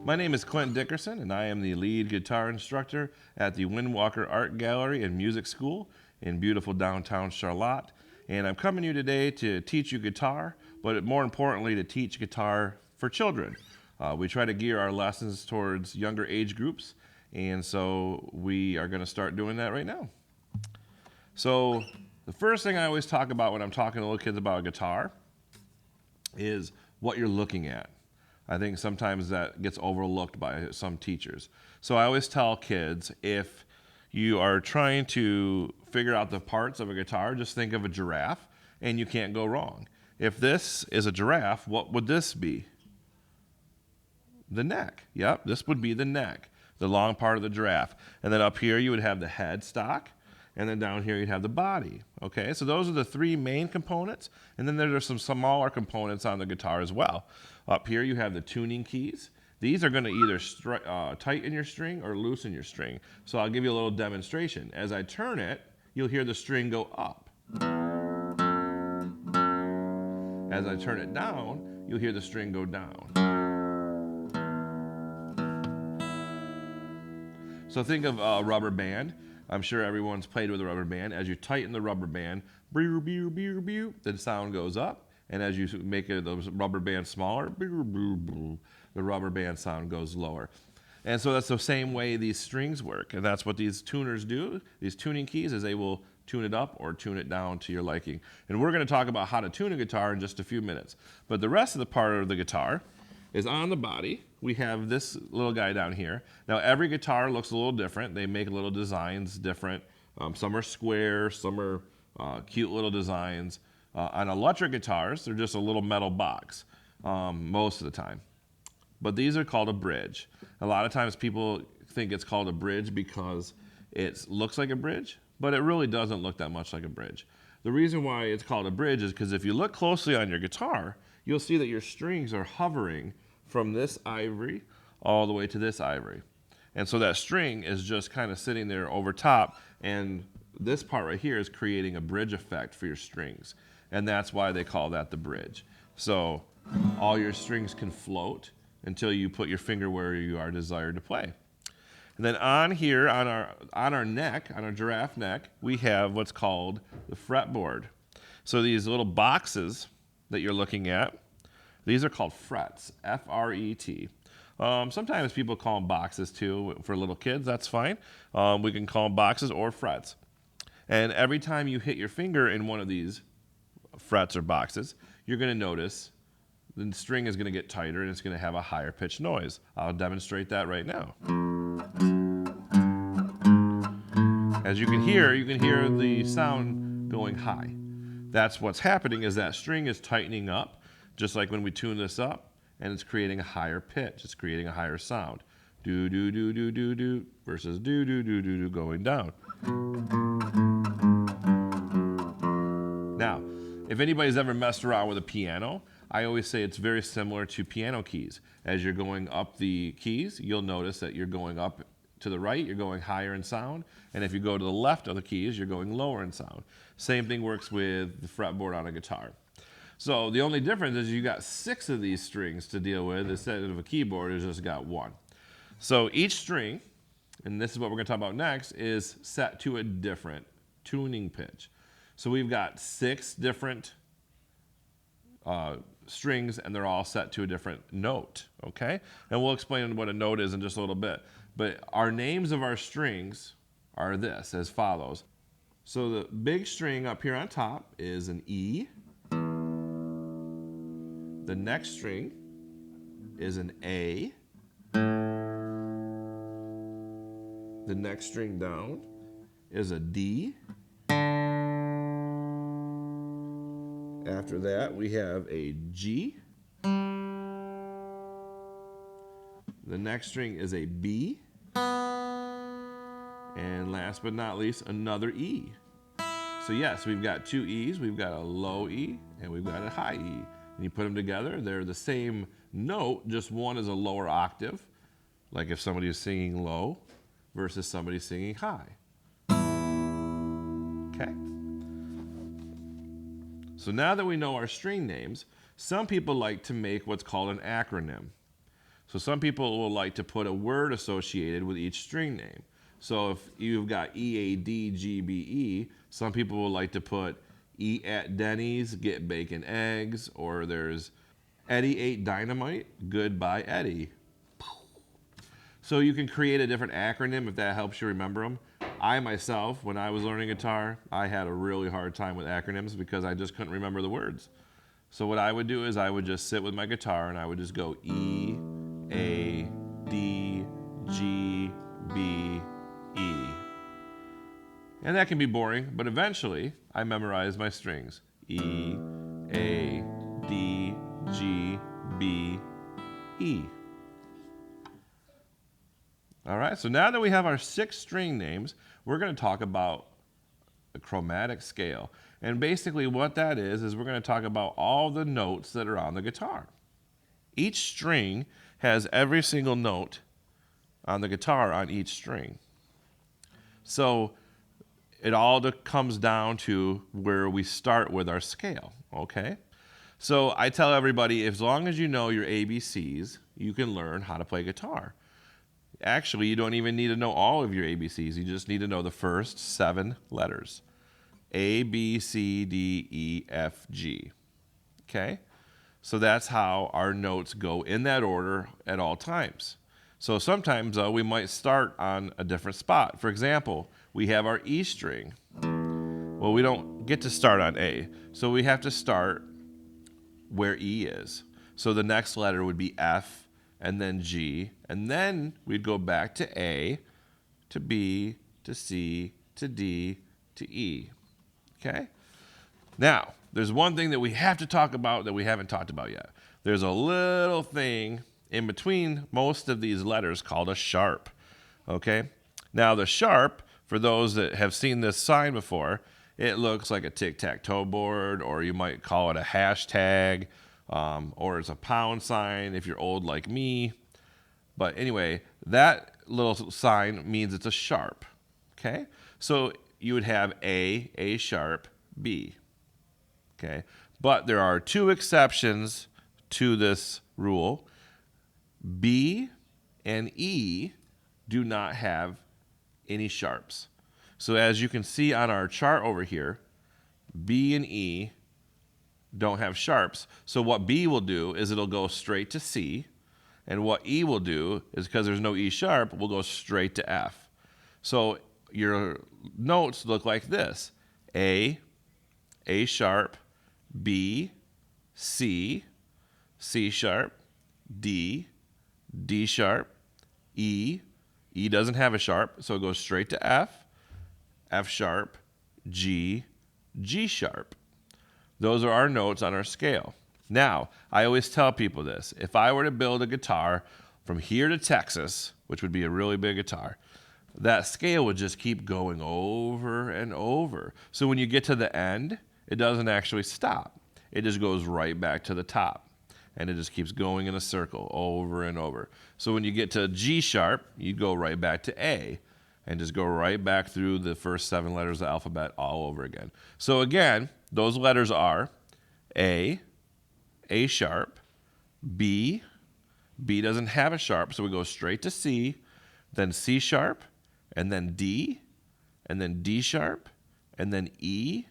My name is Clint Dickerson, and I am the lead guitar instructor at the Windwalker Art Gallery and Music School in beautiful downtown Charlotte. And I'm coming to you today to teach you guitar, but more importantly, to teach guitar for children. We try to gear our lessons towards younger age groups, and so we are going to start doing that right now. So the first thing I always talk about when I'm talking to little kids about a guitar is what you're looking at. I think sometimes that gets overlooked by some teachers. So I always tell kids, if you are trying to figure out the parts of a guitar, just think of a giraffe and you can't go wrong. If this is a giraffe, what would this be? The neck. Yep, this would be the neck, the long part of the giraffe. And then up here you would have the headstock, and then down here you'd have the body. Okay, so those are the three main components, and then there are some smaller components on the guitar as well. Up here you have the tuning keys. These are going to either tighten your string or loosen your string. So I'll give you a little demonstration. As I turn it, you'll hear the string go up. As I turn it down, you'll hear the string go down. So think of a rubber band. I'm sure everyone's played with a rubber band. As you tighten the rubber band, the sound goes up. And as you make the rubber band smaller, the rubber band sound goes lower. And so that's the same way these strings work. And that's what these tuners do. These tuning keys is they will tune it up or tune it down to your liking. And we're going to talk about how to tune a guitar in just a few minutes. But the rest of the part of the guitar is on the body. We have this little guy down here. Now every guitar looks a little different. They make little designs different. Some are square, some are cute little designs. On electric guitars, they're just a little metal box most of the time. But these are called a bridge. A lot of times people think it's called a bridge because it looks like a bridge, but it really doesn't look that much like a bridge. The reason why it's called a bridge is because if you look closely on your guitar, you'll see that your strings are hovering from this ivory all the way to this ivory. And so that string is just kind of sitting there over top, and this part right here is creating a bridge effect for your strings. And that's why they call that the bridge. So all your strings can float until you put your finger where you are desired to play. And then on here, on our neck, on our giraffe neck, we have what's called the fretboard. So these little boxes that you're looking at, these are called frets, F-R-E-T. Sometimes people call them boxes too for little kids. That's fine. We can call them boxes or frets. And every time you hit your finger in one of these frets or boxes, you're going to notice the string is going to get tighter and it's going to have a higher pitched noise. I'll demonstrate that right now. As you can hear the sound going high. That's what's happening, is that string is tightening up, just like when we tune this up, and it's creating a higher pitch. It's creating a higher sound. Do do do do do do versus do do do do do going down. Now, if anybody's ever messed around with a piano, I always say it's very similar to piano keys. As you're going up the keys, you'll notice that you're going up to the right, you're going higher in sound, and if you go to the left of the keys, you're going lower in sound. Same thing works with the fretboard on a guitar. So the only difference is you got 6 of these strings to deal with instead of a keyboard has just got 1. So each string, and this is what we're going to talk about next, is set to a different tuning pitch. So we've got 6 different strings, and they're all set to a different note, okay? And we'll explain what a note is in just a little bit. But our names of our strings are this, as follows. So the big string up here on top is an E. The next string is an A. The next string down is a D. After that, we have a G. The next string is a B. And last but not least, another E. So yes, we've got 2 E's. We've got a low E and we've got a high E. And you put them together, they're the same note, just one is a lower octave, like if somebody is singing low versus somebody singing high. Okay? So now that we know our string names, some people like to make what's called an acronym. So some people will like to put a word associated with each string name. So if you've got EADGBE, some people will like to put eat at Denny's, get bacon eggs, or there's Eddie ate dynamite, goodbye Eddie. So you can create a different acronym if that helps you remember them. I myself, when I was learning guitar, I had a really hard time with acronyms because I just couldn't remember the words. So what I would do is I would just sit with my guitar and I would just go E, A, D, G, B, E. And that can be boring, but eventually I memorized my strings. E, A, D, G, B, E. All right, so now that we have our 6 string names, we're going to talk about the chromatic scale. And basically what that is we're going to talk about all the notes that are on the guitar. Each string has every single note on the guitar on each string. So it all comes down to where we start with our scale, okay? So I tell everybody, as long as you know your ABCs, you can learn how to play guitar. Actually, you don't even need to know all of your ABCs. You just need to know the first 7 letters. A, B, C, D, E, F, G. Okay? So that's how our notes go in that order at all times. So sometimes, though, we might start on a different spot. For example, we have our E string. Well, we don't get to start on A. So we have to start where E is. So the next letter would be F, and then G, and then we'd go back to A, to B, to C, to D, to E. Okay? Now, there's one thing that we have to talk about that we haven't talked about yet. There's a little thing in between most of these letters called a sharp. Okay? Now, the sharp, for those that have seen this sign before, it looks like a tic-tac-toe board, or you might call it a hashtag, or it's a pound sign if you're old like me. But anyway, that little sign means it's a sharp. Okay? So you would have A sharp, B. Okay? But there are 2 exceptions to this rule. B and E do not have any sharps. So as you can see on our chart over here, B and E don't have sharps. So what B will do is it'll go straight to C, and what E will do is, because there's no E sharp, will go straight to F. So your notes look like this: A sharp, B, C, C sharp, D sharp, E doesn't have a sharp, so it goes straight to F sharp, G sharp. Those are our notes on our scale. Now, I always tell people this. If I were to build a guitar from here to Texas, which would be a really big guitar, that scale would just keep going over and over. So when you get to the end, it doesn't actually stop. It just goes right back to the top. And it just keeps going in a circle over and over. So when you get to G sharp, you go right back to A and just go right back through the first 7 letters of the alphabet all over again. So again, those letters are A sharp, B doesn't have a sharp, so we go straight to C, then C sharp, and then D sharp, and then E.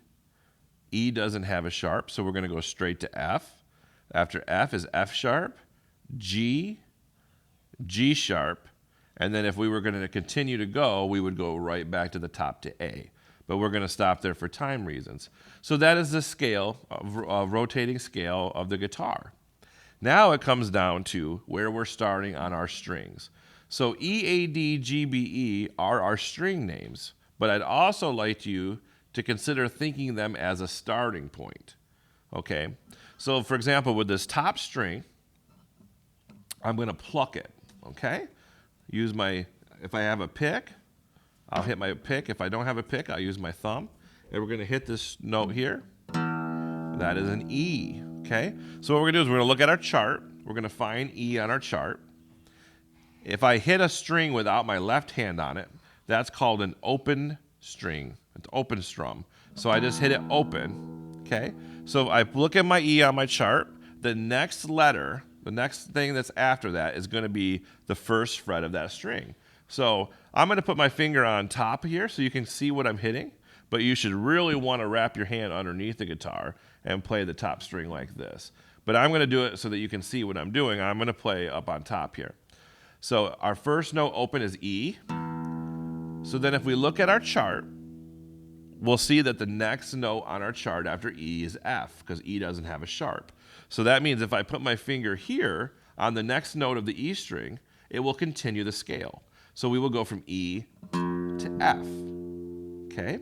E doesn't have a sharp, so we're going to go straight to F. After F is F sharp, G sharp, and then if we were going to continue to go, we would go right back to the top to A. But we're going to stop there for time reasons. So that is the scale, rotating scale of the guitar. Now it comes down to where we're starting on our strings. So E, A, D, G, B, E are our string names, but I'd also like you to consider thinking them as a starting point. Okay? So for example, with this top string, I'm going to pluck it. Okay? If I have a pick, I'll hit my pick. If I don't have a pick, I'll use my thumb. And we're going to hit this note here. That is an E. Okay? So what we're going to do is we're going to look at our chart. We're going to find E on our chart. If I hit a string without my left hand on it, that's called an open string. It's open strum. So I just hit it open. Okay? So I look at my E on my chart. The next letter The next thing that's after that is going to be the first fret of that string. So I'm going to put my finger on top here so you can see what I'm hitting, but you should really want to wrap your hand underneath the guitar and play the top string like this. But I'm going to do it so that you can see what I'm doing. I'm going to play up on top here. So our first note open is E. So then if we look at our chart, we'll see that the next note on our chart after E is F, because E doesn't have a sharp. So that means if I put my finger here on the next note of the E string, it will continue the scale. So we will go from E to F, okay?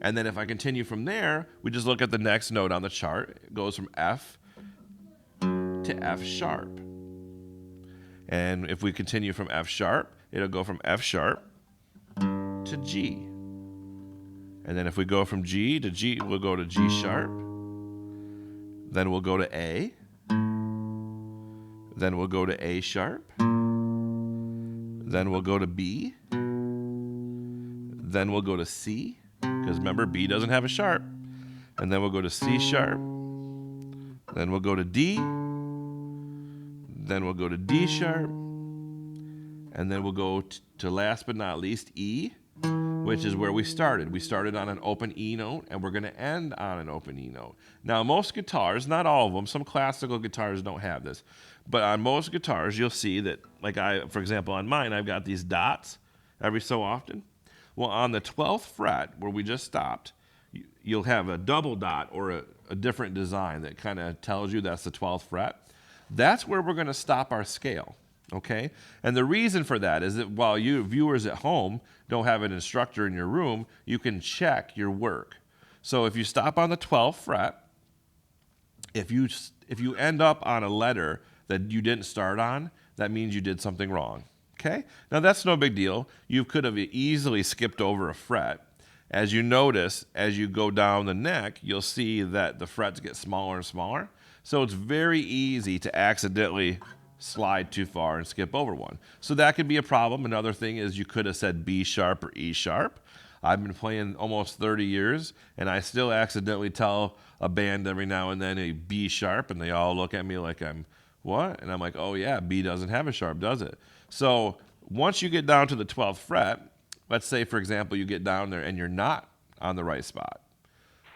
And then if I continue from there, we just look at the next note on the chart. It goes from F to F sharp. And if we continue from F sharp, it'll go from F sharp to G. And then if we go from G to G, we'll go to G sharp. Then we'll go to A. Then we'll go to A sharp. Then we'll go to B. Then we'll go to C, because remember, B doesn't have a sharp. And then we'll go to C sharp. Then we'll go to D. Then we'll go to D sharp. And then we'll go to last but not least, E, which is where we started. We started on an open E note, and we're going to end on an open E note. Now, most guitars, not all of them, some classical guitars don't have this, but on most guitars, you'll see that, like for example, on mine, I've got these dots every so often. Well, on the 12th fret, where we just stopped, you'll have a double dot or a different design that kind of tells you that's the 12th fret. That's where we're going to stop our scale. Okay? And the reason for that is that while you viewers at home don't have an instructor in your room, you can check your work. So if you stop on the 12th fret, if you end up on a letter that you didn't start on, that means you did something wrong. Okay? Now that's no big deal. You could have easily skipped over a fret. As you notice, as you go down the neck, you'll see that the frets get smaller and smaller. So it's very easy to accidentally slide too far and skip over one. So that could be a problem. Another thing is you could have said B sharp or E sharp. I've been playing almost 30 years, and I still accidentally tell a band every now and then a B sharp, and they all look at me like I'm, what? And I'm like, oh yeah, B doesn't have a sharp, does it? So once you get down to the 12th fret, let's say, for example, you get down there and you're not on the right spot.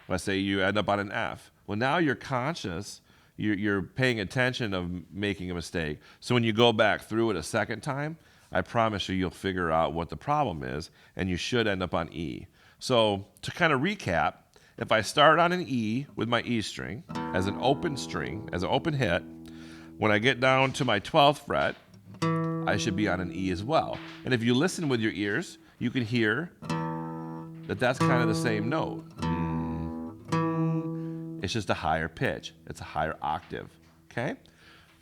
Let's say you end up on an F. Well, now you're conscious. You're paying attention of making a mistake. So when you go back through it a second time, I promise you'll figure out what the problem is, and you should end up on E. So to kind of recap, if I start on an E with my E string as an open string, as an open hit, when I get down to my 12th fret, I should be on an E as well. And if you listen with your ears, you can hear that that's kind of the same note. It's just a higher pitch. It's a higher octave, okay?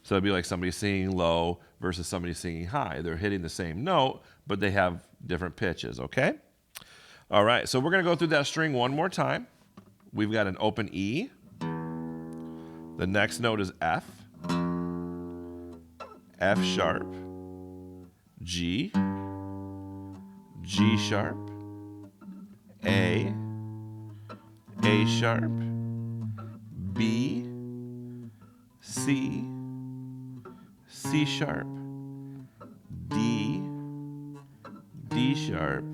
So it'd be like somebody singing low versus somebody singing high. They're hitting the same note, but they have different pitches, okay? All right, so we're gonna go through that string one more time. We've got an open E. The next note is F. F sharp. G. G sharp. A sharp. B, C, C sharp, D, D sharp,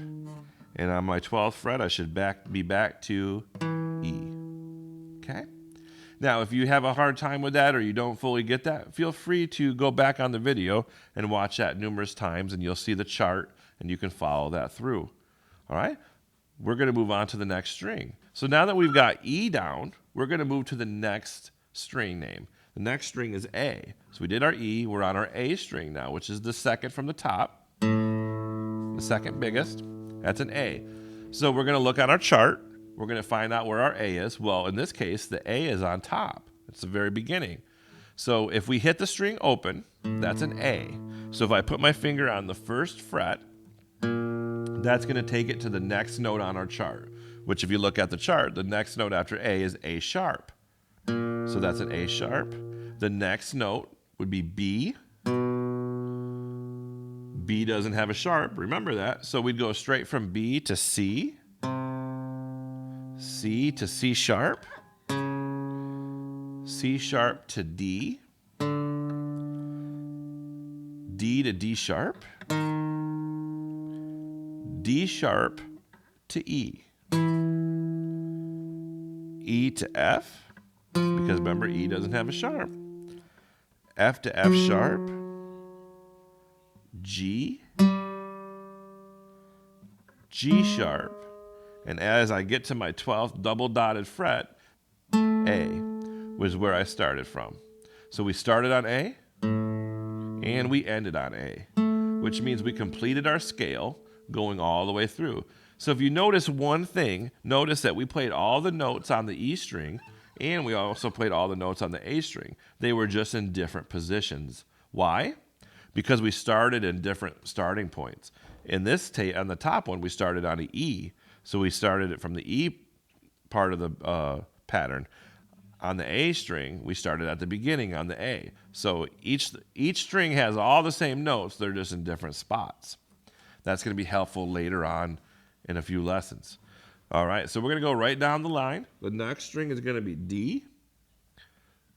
and on my 12th fret, I should be back to E. Okay? Now, if you have a hard time with that or you don't fully get that, feel free to go back on the video and watch that numerous times, and you'll see the chart, and you can follow that through. All right? We're going to move on to the next string. So now that we've got E down, we're going to move to the next string name. The next string is A. So we did our E. We're on our A string now, which is the second from the top, the second biggest. That's an A. So we're going to look at our chart. We're going to find out where our A is. Well, in this case, the A is on top. It's the very beginning. So if we hit the string open, that's an A. So if I put my finger on the first fret, that's going to take it to the next note on our chart, which if you look at the chart, the next note after A is A sharp. So that's an A sharp. The next note would be B. B doesn't have a sharp, remember that. So we'd go straight from B to C. C to C sharp. C sharp to D. D to D sharp, D sharp to E, E to F, because remember E doesn't have a sharp, F to F sharp, G, G sharp, and as I get to my 12th double dotted fret, A was where I started from. So we started on A, and we ended on A, which means we completed our scale going all the way through. So if you notice one thing, notice that we played all the notes on the E string, and we also played all the notes on the A string. They were just in different positions. Why? Because we started in different starting points. In this on the top one, we started on an E. So we started it from the E part of the pattern. On the A string, we started at the beginning on the A. So each string has all the same notes. They're just in different spots. That's going to be helpful later on in a few lessons. All right, so we're going to go right down the line. The next string is going to be D.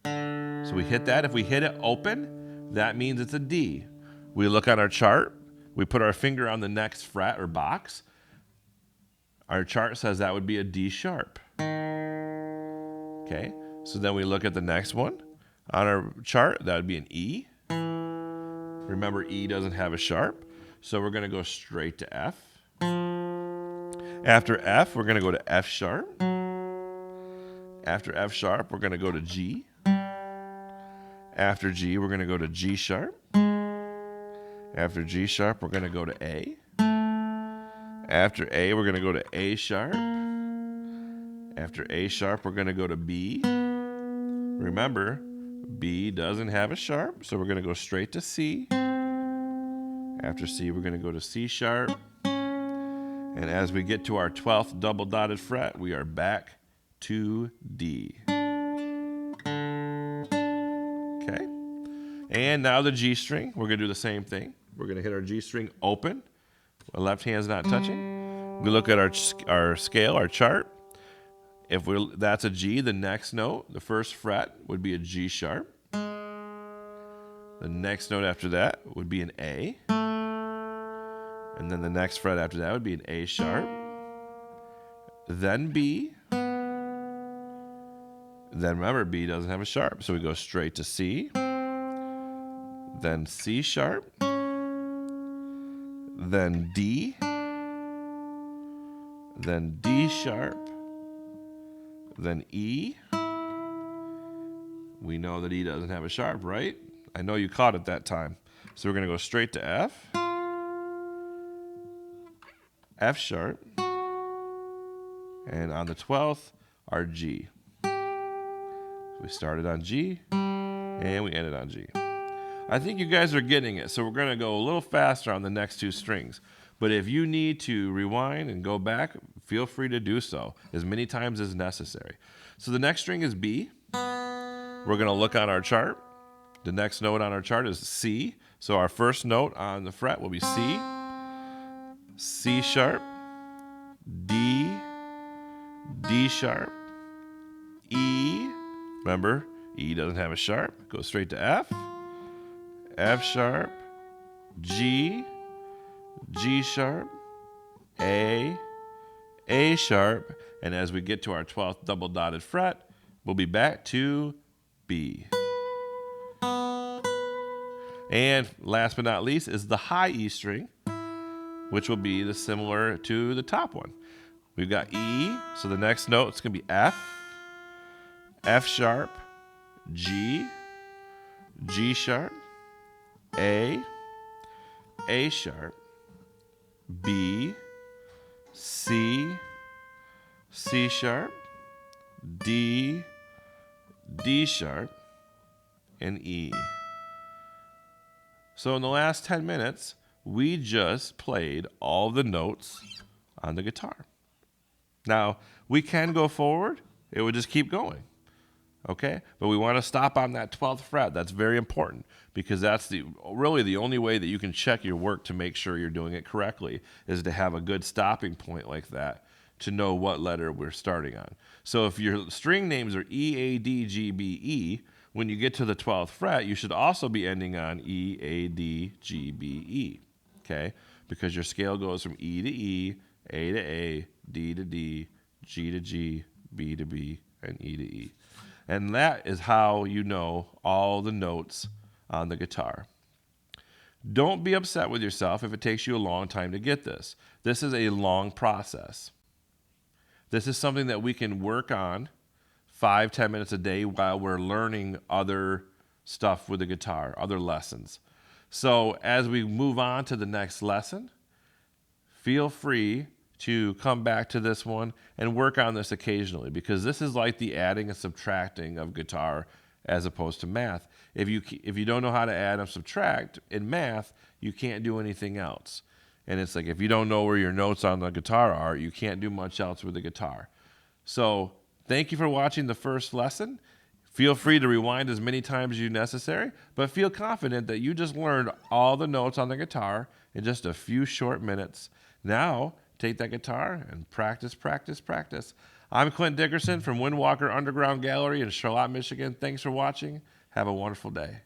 So we hit that. If we hit it open, that means it's a D. We look on our chart. We put our finger on the next fret or box. Our chart says that would be a D sharp. Okay, so then we look at the next one. On our chart, that would be an E. Remember, E doesn't have a sharp, so we're going to go straight to F. After F, we're going to go to F sharp. After F sharp, we're going to go to G. After G, we're going to go to G sharp. After G sharp, we're going to go to A. After A, we're going to go to A sharp. After A sharp, we're going to go to B. Remember, B doesn't have a sharp, so we're going to go straight to C. After C, we're going to go to C sharp. And as we get to our 12th double dotted fret, we are back to D. Okay. And now the G string, we're going to do the same thing. We're going to hit our G string open. Our left hand's not touching. We look at our scale, our chart. If that's a G, the next note, the first fret would be a G sharp. The next note after that would be an A. And then the next fret after that would be an A sharp. Then B. Then remember, B doesn't have a sharp, so we go straight to C. Then C sharp. Then D. Then D sharp. Then E. We know that E doesn't have a sharp, right? I know you caught it that time. So we're going to go straight to F. F sharp. And on the 12th, our G. We started on G, and we ended on G. I think you guys are getting it, so we're going to go a little faster on the next two strings. But if you need to rewind and go back, feel free to do so as many times as necessary. So the next string is B. We're going to look on our chart. The next note on our chart is C. So our first note on the fret will be C. C sharp, D, D sharp, E. Remember, E doesn't have a sharp. Go straight to F. F sharp, G, G sharp, A sharp, and as we get to our 12th double dotted fret, we'll be back to B. And last but not least is the high E string, which will be similar to the top one. We've got E, so the next note is going to be F, F sharp, G, G sharp, A sharp, B, C, C sharp, D, D sharp, and E. So in the last 10 minutes, we just played all the notes on the guitar. Now, we can go forward. It would just keep going. Okay? But we want to stop on that 12th fret. That's very important because that's really the only way that you can check your work to make sure you're doing it correctly is to have a good stopping point like that to know what letter we're starting on. So if your string names are E, A, D, G, B, E, when you get to the 12th fret, you should also be ending on E, A, D, G, B, E. Okay? Because your scale goes from E to E, A to A, D to D, G to G, B to B, and E to E. And that is how you know all the notes on the guitar. Don't be upset with yourself if it takes you a long time to get this. This is a long process. This is something that we can work on 5-10 minutes a day while we're learning other stuff with the guitar, other lessons. So as we move on to the next lesson, feel free to come back to this one and work on this occasionally, because this is like the adding and subtracting of guitar as opposed to math. If you don't know how to add and subtract in math, you can't do anything else. And it's like if you don't know where your notes on the guitar are, you can't do much else with the guitar. So thank you for watching the first lesson. Feel free to rewind as many times as necessary, but feel confident that you just learned all the notes on the guitar in just a few short minutes. Now, take that guitar and practice, practice, practice. I'm Clint Dickerson from Windwalker Underground Gallery in Charlotte, Michigan. Thanks for watching. Have a wonderful day.